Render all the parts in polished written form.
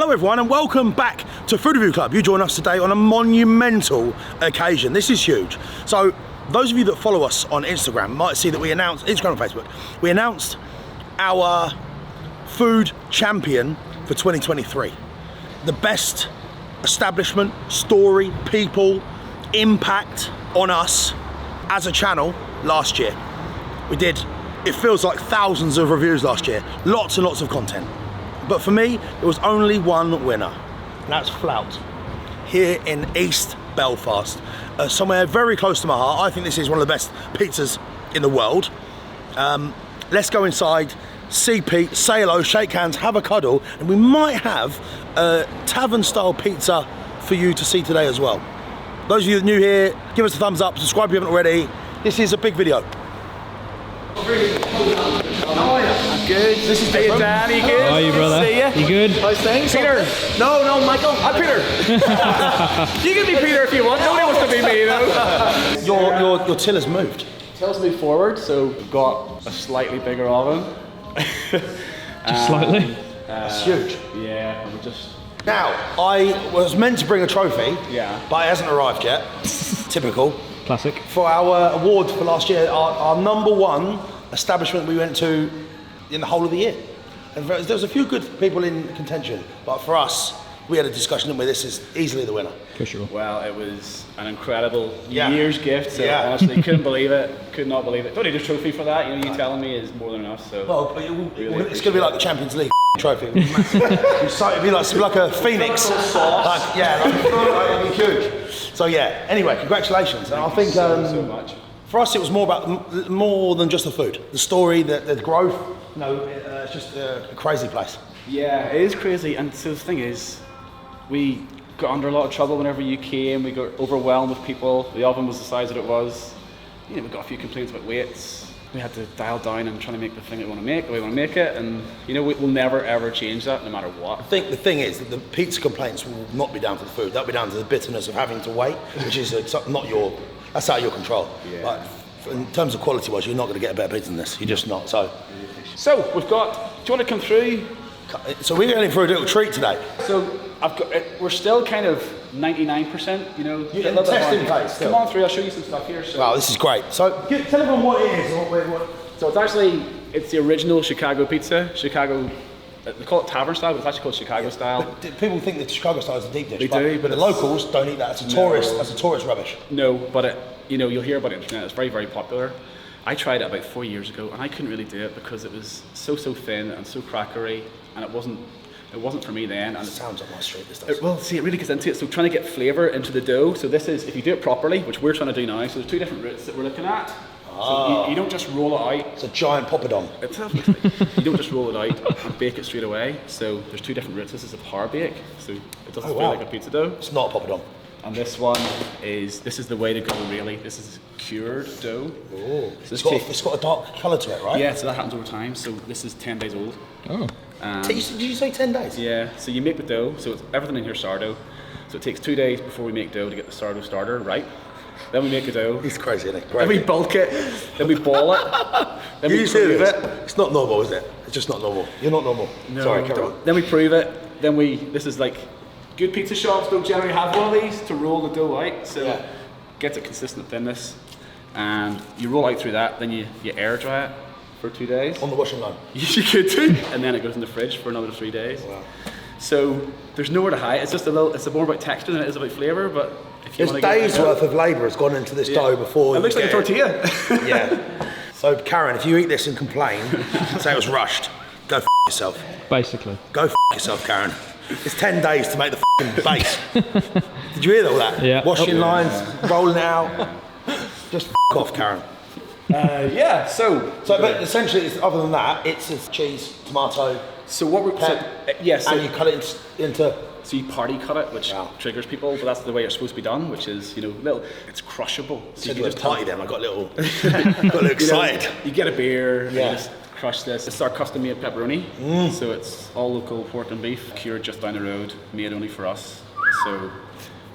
Hello everyone and welcome back to Food Review Club. You join us today on a monumental occasion. This is huge. So those of you that follow us on Instagram might see that we announced, Instagram and Facebook, we announced our food champion for 2023. The best establishment, story, people, impact on us as a channel last year. We did, it feels like thousands of reviews last year, lots and lots of content. But for me, there was only one winner, and that's Flout, here in East Belfast, somewhere very close to my heart. I think this is one of the best pizzas in the world. Let's go inside, see Pete, say hello, shake hands, have a cuddle, and we might have a tavern-style pizza for you to see today as well. Those of you that are new here, give us a thumbs up, subscribe if you haven't already. This is a big video. How are you? I'm good. This is Dan. Are you good? How are you, brother? Good to see you good? How's things? Peter. No, Michael. I'm Peter. You can be Peter if you want. Nobody wants to be me though. Your till has moved. Till's moved forward, so we've got a slightly bigger oven. Just slightly? That's huge. Yeah, we're just... Now, I was meant to bring a trophy, Yeah. but it hasn't arrived yet. Typical. Classic. For our award for last year, our #1 establishment we went to in the whole of the year. And there was a few good people in contention, but for us, we had a discussion where this is easily the winner. For sure. Well, it was an incredible Yeah. year's gift, so Yeah. honestly, couldn't believe it, could not believe it. Don't need a trophy for that, you telling me is more than enough, so... Well, Really it's going to be like the Champions League trophy. It'd be like a phoenix. It'd be huge. So yeah, anyway, congratulations. And I think so much. for us it was more than just the food. The story, the growth, it's just a crazy place. Yeah, it is crazy, and so the thing is, we got under a lot of trouble whenever you came, we got overwhelmed with people, the oven was the size that it was, we got a few complaints about weights, we had to dial down and try to make the thing that we want to make, the way we want to make it, and we'll never ever change that, no matter what. I think the thing is that the pizza complaints will not be down to the food, that'll be down to the bitterness of having to wait, which is that's out of your control. Yeah. But in terms of quality wise, you're not going to get a better pizza than this, you're just not. So we've got, do you want to come through? So we're going for a little treat today. So we're still kind of 99%, You're in the testing phase still. Come on through, I'll show you some stuff here. So. Wow, this is great. So tell everyone what it is. So it's the original Chicago pizza. Chicago, they call it tavern style, but it's actually called Chicago style. But people think that Chicago style is a deep dish. They do, but the locals don't eat that. That's a tourist rubbish. No, but you'll hear about it on the internet. It's very, very popular. I tried it about 4 years ago, and I couldn't really do it because it was so thin and so crackery, and it wasn't for me then. And It sounds up my street. This does. Well, see, it really gets into it. So trying to get flavour into the dough. So this is, if you do it properly, which we're trying to do now. So there's two different routes that we're looking at. So you don't just roll it out. It's a giant poppadom. You don't just roll it out and bake it straight away. So there's two different routes. This is a power bake, so it doesn't feel like a pizza dough. It's not a poppadom. And this one is the way to go really. This is cured dough. Oh, So it's got a dark colour to it, right? Yeah, so that happens over time. So this is 10 days old. Oh. Did you say 10 days? Yeah, so you make the dough, so it's everything in here sourdough. So it takes 2 days before we make dough to get the sourdough starter right. Then we make the dough. It's crazy, isn't it? Then we bulk it. Then we ball it. Then we prove it. It's not normal, is it? It's just not normal. You're not normal. No, Sorry, carry on. Then we prove it. Then this is like, good pizza shops don't generally have one of these to roll the dough out. So gets a consistent thinness. And you roll out through that, then you air dry it for 2 days. On the washing line. You could do. And then it goes in the fridge for another 3 days. Wow. So there's nowhere to hide. It's just it's more about texture than it is about flavour. But if you There's want to days worth of labour has gone into this dough before. It looks like a tortilla. Yeah. So Karen, if you eat this and complain, say it was rushed, go f yourself. Basically. Go f yourself, Karen. It's 10 days to make the f***ing base. Did you hear all that? Yeah. Washing lines, rolling it out. Just f off, Karen. So But essentially, other than that, it's just cheese, tomato, what we're and you cut it into. So you party cut it, which triggers people, but that's the way it's supposed to be done, which is it's crushable. So you just party then. I got a little excited. You get a beer, and you just crush this. It's our custom made pepperoni, so it's all local pork and beef, cured just down the road, made only for us. So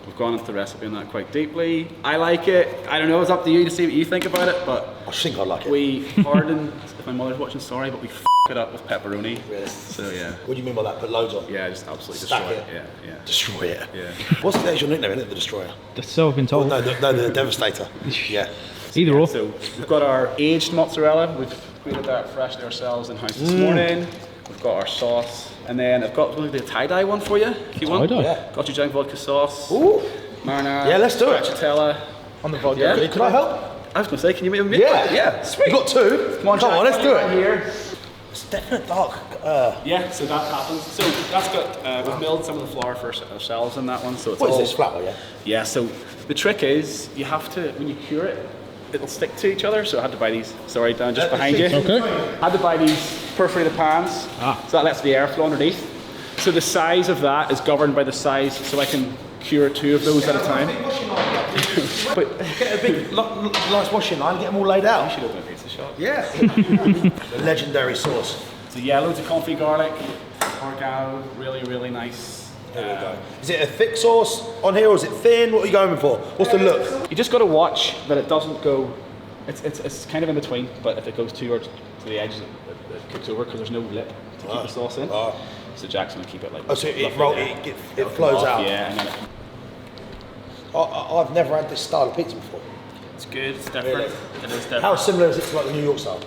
we've gone into the recipe on that quite deeply. I like it. I don't know, it's up to you to see what you think about it, but I think I like it. we hardened, if my mother's watching, sorry, but we it up with pepperoni. Really? So yeah. What do you mean by that? Put loads on? Yeah, just absolutely Stack destroy it. it. Yeah, yeah. Destroy it. Yeah. What's the actual nickname, isn't it? The Destroyer? So I've been told. No, the Devastator. Yeah. Either or. So we've got our aged mozzarella. We've created that freshly ourselves in house this morning. We've got our sauce, and then I've got the tie-dye one for you if you want. Tie-dye? Yeah. Gochujang vodka sauce. Ooh. Marinara. Yeah, let's do it. Stracciatella. On the vodka. Yeah. Could I help? I was going to say, can you make me? Yeah. Yeah. Sweet. You got two. Come on, Jack, let's do right it. here. It's definitely dark. Yeah, so that happens. So that's got, we've milled some of the flour for ourselves in that one. So it's What is all, this, flour, yeah? Yeah, so the trick is you have to, when you cure it, it'll stick to each other. So I had to buy these, sorry, down just behind you. Okay. I had to buy these perforated pans, so that lets the air flow underneath. So the size of that is governed by the size, so I can cure 2 of those at a time. But Get a big, nice washing line, get them all laid you out. should open a pizza shop. Yeah. The legendary sauce. So yeah, loads of confit garlic, oregano, really, really nice. There we go. Is it a thick sauce on here or is it thin? What are you going for? What's the look? You just got to watch that it doesn't go. It's kind of in between, but if it goes too hard to the edges, it cooks over because there's no lip to keep the sauce in. So Jack's gonna keep it like. Oh, so roughly it there. flows Off, out. Yeah, and then I've never had this style of pizza before. It's good, it's different. Really? It is different. How similar is it to like the New York style?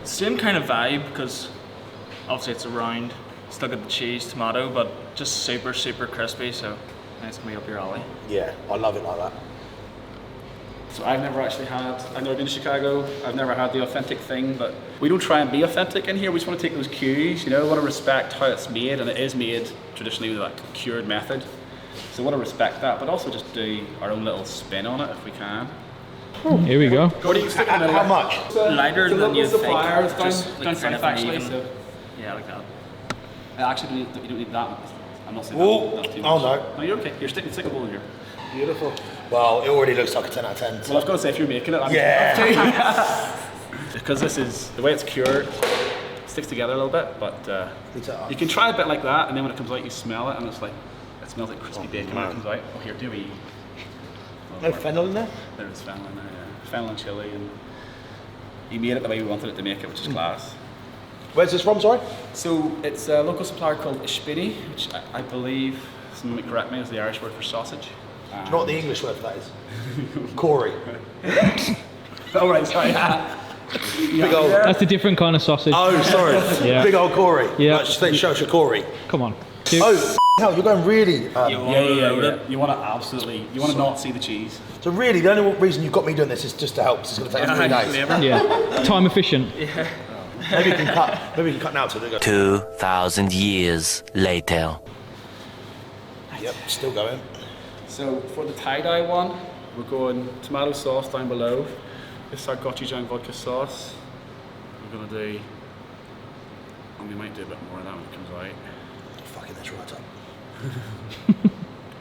Same kind of vibe because obviously it's a round, still got the cheese, tomato, but just super, super crispy, so it's gonna be up your alley. Yeah, I love it like that. So I've never been to Chicago, I've never had the authentic thing, but we don't try and be authentic in here, we just want to take those cues, you know, we want to respect how it's made, and it is made traditionally with that cured method. So we want to respect that, but also just do our own little spin on it if we can. Here we go. What do you stick in the How much? Lighter than you think. supplier, it's just down like south kind of actually, even. so Yeah, like that. actually you don't need that. I'm not saying Ooh. that's too Oh, much. no. No, you're okay. You're sticking a bowl in here. Beautiful. Well, it already looks like a 10 out of 10. Well, I've got to say, if you're making it, I'm Yeah. because this is the way it's cured. It sticks together a little bit, but you can try a bit like that, and then when it comes out, you smell it, and it's like it smells like crispy bacon when it comes out. Oh, here, do we? No fennel in there? There is fennel in there. Yeah. Fennel and chili, and he made it the way we wanted it to make it, which is class. Where's this from, sorry? So it's a local supplier called Ishpidi, which I believe, someone might correct me, is the Irish word for sausage. Do you know what the English word for that is? Corey. Oh right, sorry. Big old. That's a different kind of sausage. Oh, sorry. Yeah. Big old Corey. Yeah. Like, just say Shosha Corey. Come on. Oh, hell, you're going really. Yeah. You want to you want to not see the cheese. So really, the only reason you've got me doing this is just to help. 'Cause it's going to take us 3 days. Yeah. Time efficient. Maybe you can cut. Maybe you can cut now to go. 2,000 years later. Yep, still going. So for the tie-dye one, we're going tomato sauce down below. This is our gochujang vodka sauce. We're going to do, and we might do a bit more of that when it comes out. Fucking this right up.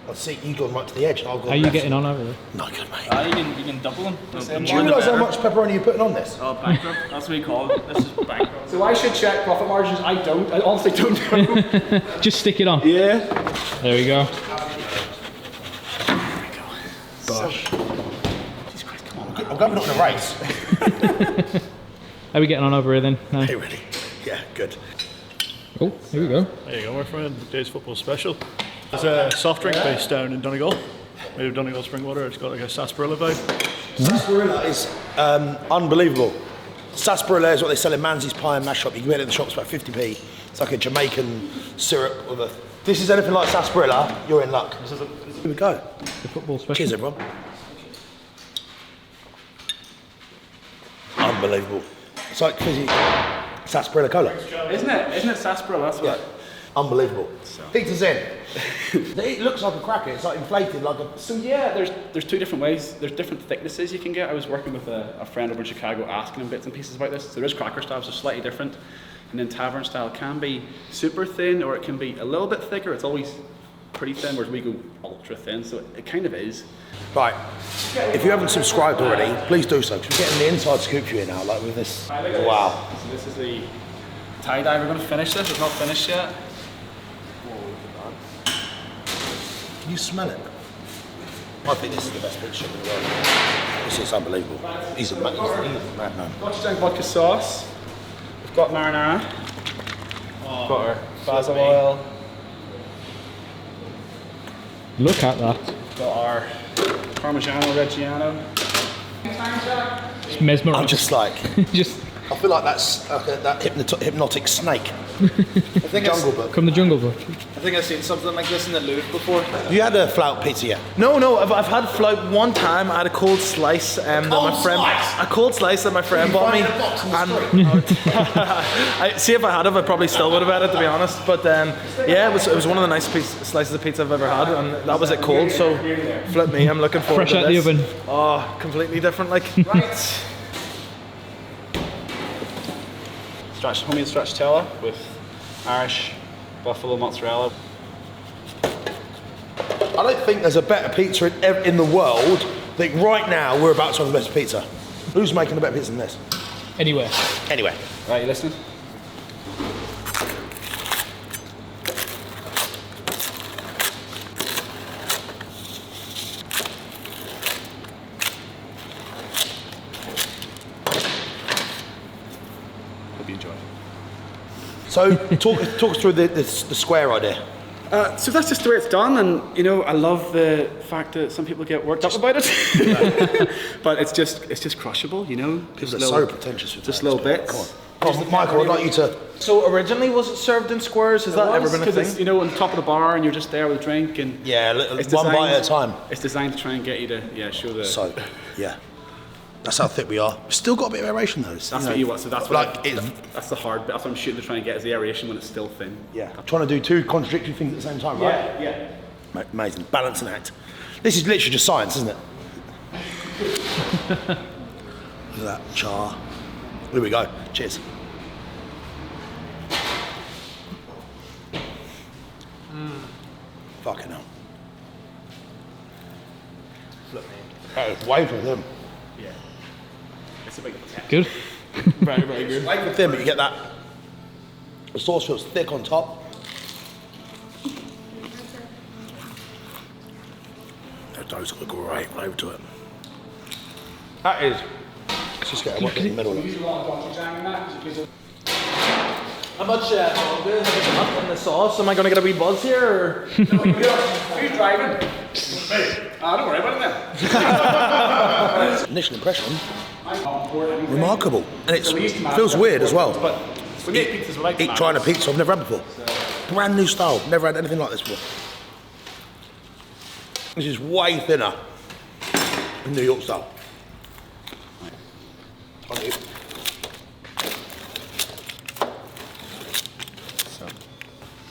I'll see you going right to the edge. And I'll go How are you left. getting on over there? No good, mate. You can double them. Do you realise how much pepperoni you're putting on this? Oh, bankrupt. That's what we call it. This is bankrupt. So I should check profit margins. I don't. I honestly don't know. Just stick it on. Yeah. There we go. Gosh. Jesus Christ, come on. I'm going on a race. How are we getting on over here then? No. Hey, ready? Yeah, good. Oh, here we go. There you go, my friend. Today's football special. There's a soft drink based down in Donegal. Made of Donegal spring water. It's got like a sarsaparilla vibe. Sarsaparilla is unbelievable. Sarsaparilla is what they sell in Manzi's Pie and Mash Shop. You can get it in the shops about 50p. It's like a Jamaican syrup with a. If this is anything like sarsaparilla, you're in luck. Here we go. The football special. Cheers, everyone. Unbelievable. It's like fizzy sarsaparilla cola. Isn't it? Isn't it sarsaparilla? That's what. Unbelievable. Pizza's in. It looks like a cracker. It's like inflated, like a. So yeah, there's 2 different ways. There's different thicknesses you can get. I was working with a friend over in Chicago asking him bits and pieces about this. So there's cracker styles, they're slightly different. And then tavern style can be super thin or it can be a little bit thicker. It's always pretty thin, whereas we go ultra thin. So it kind of is. Right. If you haven't subscribed already, please do so. 'Cause we're getting the inside scoop for you now, like with this. Wow. So this is the tie-dye. We're going to finish this. It's not finished yet. Can you smell it? I think this is the best picture in the world. This is unbelievable. He's a madman. Gochujang vodka sauce. We've got marinara. Got our basil oil. Look at that. Got our Parmigiano Reggiano. It's mesmerising. I'm just like, Just I feel like that's like that hypnotic snake. Jungle Book. from the Jungle Book. I think I've seen something like this in the Louvre before. You had a Flout pizza yet? No, I've had Flout one time. I had a cold slice that my friend, a cold slice that my friend bought me. I see if I had it, I probably still would have had it, to be honest. But yeah, it was one of the nice slices of pizza I've ever had, and that was it cold. So flip me, I'm looking forward Fresh to out the this. oven. Oh, completely different. Like right. Homemade stracciatella with Irish buffalo mozzarella. I don't think there's a better pizza in the world. I think right now we're about to have the best pizza. Who's making a better pizza than this? Anyway. Anyway. Right, you listening? Hope you enjoy. So talk us through the square idea. So that's just the way it's done, and you know I love the fact that some people get worked up about it, but it's just crushable, you know. People are so pretentious with just that. little bits. Come on, Michael, I'd like you to. So originally was it served in squares? Has that ever been a Because thing? it's, you know, on top of the bar, and you're just there with a drink, and Yeah, it's one bite at a designed- time. It's designed to try and get you to show the. So, yeah. That's how thick we are. We've still got a bit of aeration though. That's what you want. So that's what like that's the hard bit. That's what I'm shooting to try and get is the aeration when it's still thin. Yeah. I'm trying to do two contradictory things at the same time, right? Yeah. Amazing. Balancing act. This is literally just science, isn't it? Look at that char. Here we go. Cheers. Fucking hell. That is way for them. Yeah. It's a big. Good. Very, very good. Way for thin, but you get that. The sauce feels thick on top. Those got a great flavour to it. That is. Let's just get a one in the middle. How much in the sauce? Am I going to get a wee buzz here? Or? Who's driving? Don't worry about it then. Initial impression, remarkable. And it feels weird as well. But we make pizzas, we like Eat trying a pizza I've never had before. Brand new style, never had anything like this before. This is way thinner than New York style. On you.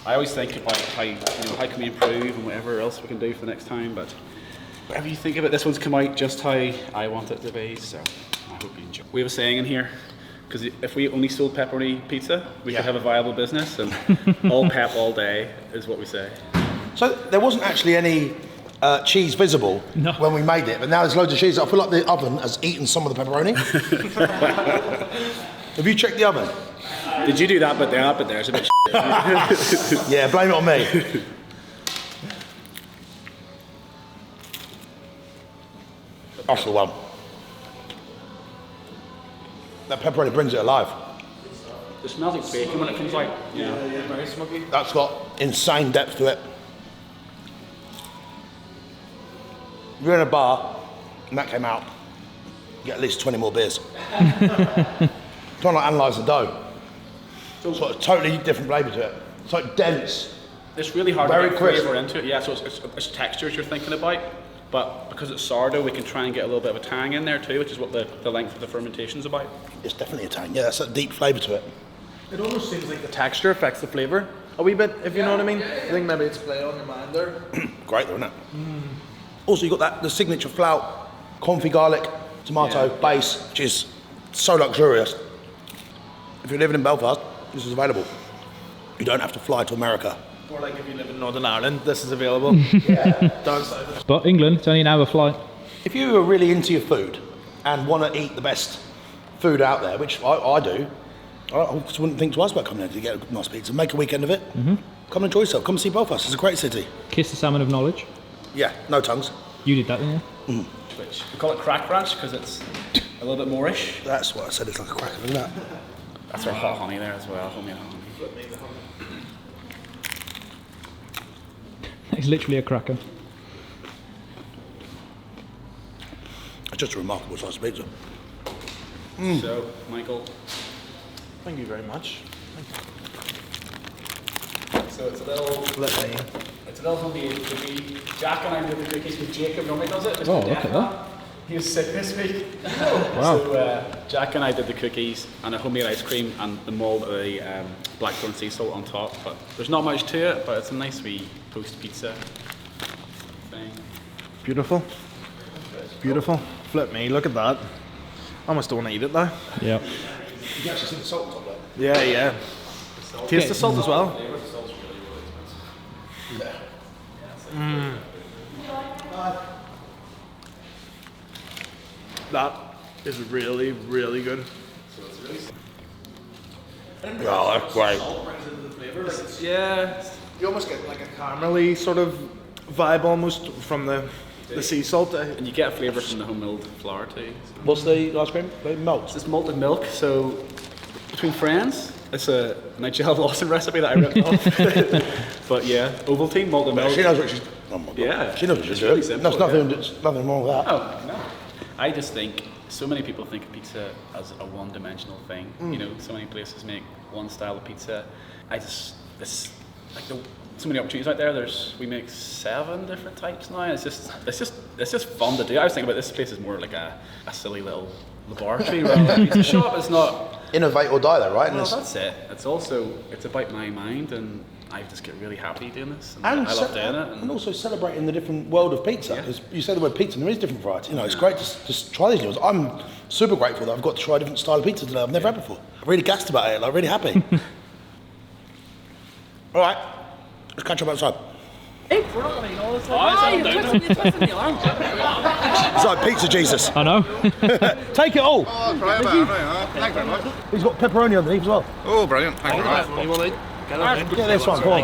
I always think about how can we improve and whatever else we can do for the next time, but whatever you think of it, this one's come out just how I want it to be, so I hope you enjoy. We have a saying in here, because if we only sold pepperoni pizza, we could have a viable business, and all pep all day is what we say. So there wasn't actually any cheese visible when we made it, but now there's loads of cheese. I feel like the oven has eaten some of the pepperoni. Have you checked the oven? Did you do that bit there? That bit there is a bit Yeah, blame it on me. That's the one. That pepperoni brings it alive. It smells like bacon when it comes out. Yeah, very smoky. That's got insane depth to it. If you're in a bar and that came out, you get at least 20 more beers. Trying to analyse the dough. It's got a totally different flavour to it. It's like dense. It's really hard Very to get crisp. flavour into it. Yeah, so it's textures you're thinking about, but because it's sourdough, we can try and get a little bit of a tang in there too, which is what the length of the fermentation's about. It's definitely a tang. Yeah, that's a deep flavour to it. It almost seems like the texture affects the flavour a wee bit, if you know what I mean. I think maybe it's playing on your mind there. Great though, isn't it? Also, you've got the signature Flout, confit garlic, tomato base, which is so luxurious. If you're living in Belfast, this is available. You don't have to fly to America. Or like if you live in Northern Ireland, this is available. Down south. But England, it's only an hour flight. If you are really into your food and want to eat the best food out there, which I do, I just wouldn't think twice about coming here to get a nice pizza. Make a weekend of it. Come and enjoy yourself. Come and see Belfast. It's a great city. Kiss the salmon of knowledge. Yeah, no tongues. You did that, didn't you? Which we call it crack ranch because it's a little bit moreish. That's what I said. It's like a cracker, isn't it? That's our hot honey there as well. Homemade honey. It's literally a cracker. It's just a remarkable slice of pizza. So, Michael. Thank you very much. So it's a little. It's a little homemade cookie. Jack and I did the cookies with Jacob. Normally does it. Oh, look at that. He was sick this week. Wow. So Jack and I did the cookies and a homemade ice cream and the mould of the blackthorn sea salt on top. But there's not much to it, but it's a nice wee post pizza thing. Beautiful. Beautiful. Flip me, look at that. I almost don't want to eat it now. Yeah. You can actually see the salt on top there. Yeah, yeah. Taste the salt as well. That is really, really good. Oh, that's great. Yeah. You almost get like a caramelly sort of vibe almost from the sea salt. And you get a flavour from the home milled flour too. What's the ice cream? The malt. It's malted milk, so between friends, it's a Nigel Lawson recipe that I ripped off. But yeah, Ovaltine, malted milk. She knows what she's. Oh my God. Yeah, She knows what she's it's doing. really simple, There's nothing wrong with that. Oh, no. I just think so many people think of pizza as a one-dimensional thing. You know, so many places make one style of pizza. It's like so many opportunities out there. We make 7 different types now. It's just fun to do. I was thinking about this place is more like a silly little laboratory rather than a pizza shop. It's not. Innovate or die, though, right? Well, that's it. It's about my mind, and I just get really happy doing this. And And I love doing it. And also celebrating the different world of pizza. Because you say the word pizza, and there is different variety. You know, it's great to just try these new ones. I'm super grateful that I've got to try a different style of pizza today I've never had before. I'm really gassed about it, like really happy. All right, let's catch up outside. It's like Pizza Jesus. I know. Take it all. Oh, thank you very much. He's got pepperoni underneath as well. Oh, brilliant. Thank you very much. Get this one, come on.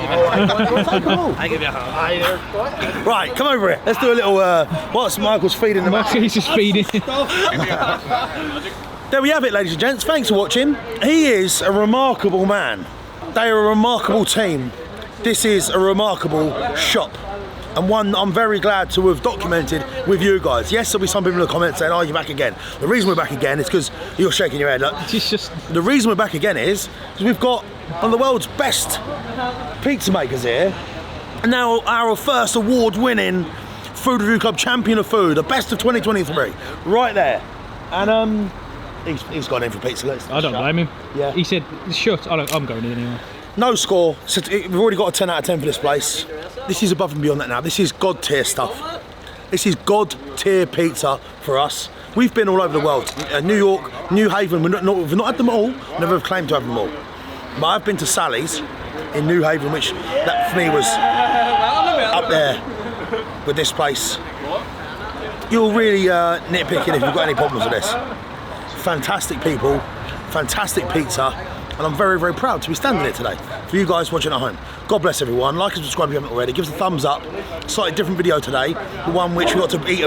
Take it all. I give you a hand. Right, come over here. Let's do a little, what's Michael's feeding the man? He's just feeding. There we have it, ladies and gents. Thanks for watching. He is a remarkable man. They are a remarkable team. This is a remarkable shop. And one I'm very glad to have documented with you guys. Yes, there'll be some people in the comments saying, oh, you're back again. The reason we're back again is because you're shaking your head. Look. It's just... The reason we're back again is because we've got one of the world's best pizza makers here. And now our first award-winning Food Review Club Champion of Food, the best of 2023, right there. And he's gone in for pizza. I don't blame him. Yeah. He said, shut, I'm going in anyway. No score. So we've already got a 10 out of 10 for this place. This is above and beyond that now. This is God tier stuff. This is God tier pizza for us. We've been all over the world. New York, New Haven. We've not had them all. Never have claimed to have them all. But I've been to Sally's in New Haven, which that for me was up there with this place. You're really nitpicking if you've got any problems with this. Fantastic people, fantastic pizza. And I'm very, very proud to be standing here today for you guys watching at home. God bless everyone. Like and subscribe if you haven't already. Give us a thumbs up. Slightly different video today. The one which we got to eat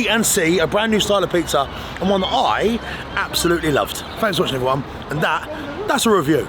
and see a brand new style of pizza, and one that I absolutely loved. Thanks for watching everyone. And that's a review.